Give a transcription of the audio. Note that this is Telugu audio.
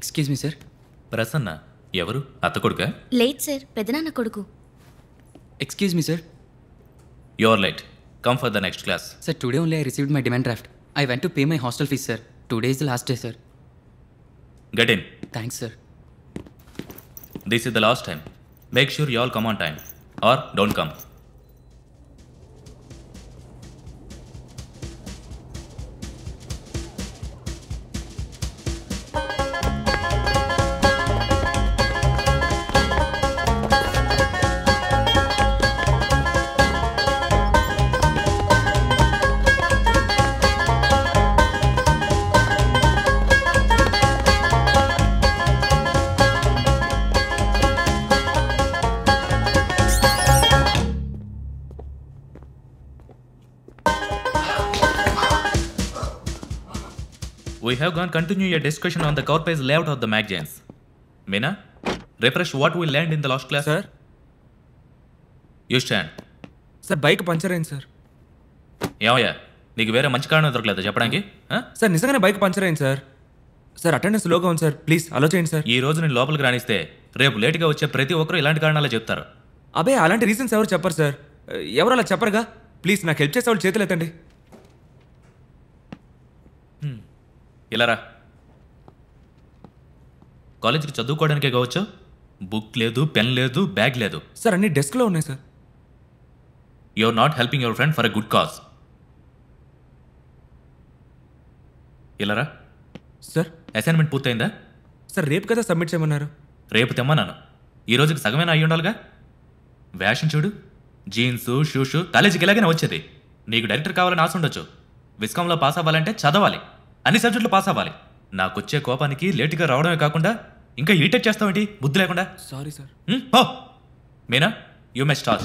Excuse me sir. ప్రసన్న ఎవరు? అత్త కొడుకా? లేట్ సార్, పెదనాన్న కొడుకు. Excuse me sir. You are late. Come for the next class. Sir today only I received my demand draft. I went to pay my hostel fees sir. Today is the last day sir. Get in. Thanks sir. This is the last time. Make sure you all come on time or don't come. We have gone continue your discussion on the core page layout of the magazines. Meena, refresh what we learned in the last class. Sir. You stand. Sir bike puncture అయింది సార్. ఏమయ్యా నీకు వేరే మంచి కారణం దొరకలేదు చెప్పడానికి? సార్ నిజంగానే బైక్ పంచర్ అయింది సార్. సార్ అటెండెన్స్ లోగా ఉంది సార్, ప్లీజ్ అలో చేయండి సార్. ఈ రోజు నేను లోపలికి రానిస్తే రేపు లేట్గా వచ్చే ప్రతి ఒక్కరు ఇలాంటి కారణాలే చెప్తారు. అబే అలాంటి రీజన్స్ ఎవరు చెప్పరు సార్. ఎవరు అలా చెప్పరుగా. ప్లీజ్ నాకు హెల్ప్ చేసే వాళ్ళు చేతులు ఎత్తండి. ఇలా రా. కాలేజీకి చదువుకోవడానికే కావచ్చు, బుక్ లేదు, పెన్ లేదు, బ్యాగ్ లేదు. సార్ అన్ని డెస్క్లో ఉన్నాయి sir. You are not helping your friend for a good cause. ఇలా రా. Sir assignment పూర్తయిందా? సార్ రేపు కదా సబ్మిట్ చేయమన్నారు. రేపు తెమ్మన్నాను. ఈ రోజుకి సగమేనా అయ్యి ఉండాలిగా. వ్యాషన్ చూడు, జీన్స్, షూస్. కాలేజీకి ఎలాగైనా వచ్చేది. నీకు డైరెక్టర్ కావాలని ఆశ ఉండొచ్చు. విస్కాంలో పాస్ అవ్వాలంటే చదవాలి, అన్ని సబ్జెక్టులు పాస్ అవ్వాలి. నాకొచ్చే కోపానికి లేటుగా రావడమే కాకుండా ఇంకా ఈటెక్ చేస్తావేంటి బుద్ధి లేకుండా? Sorry sir. Meena, you may start.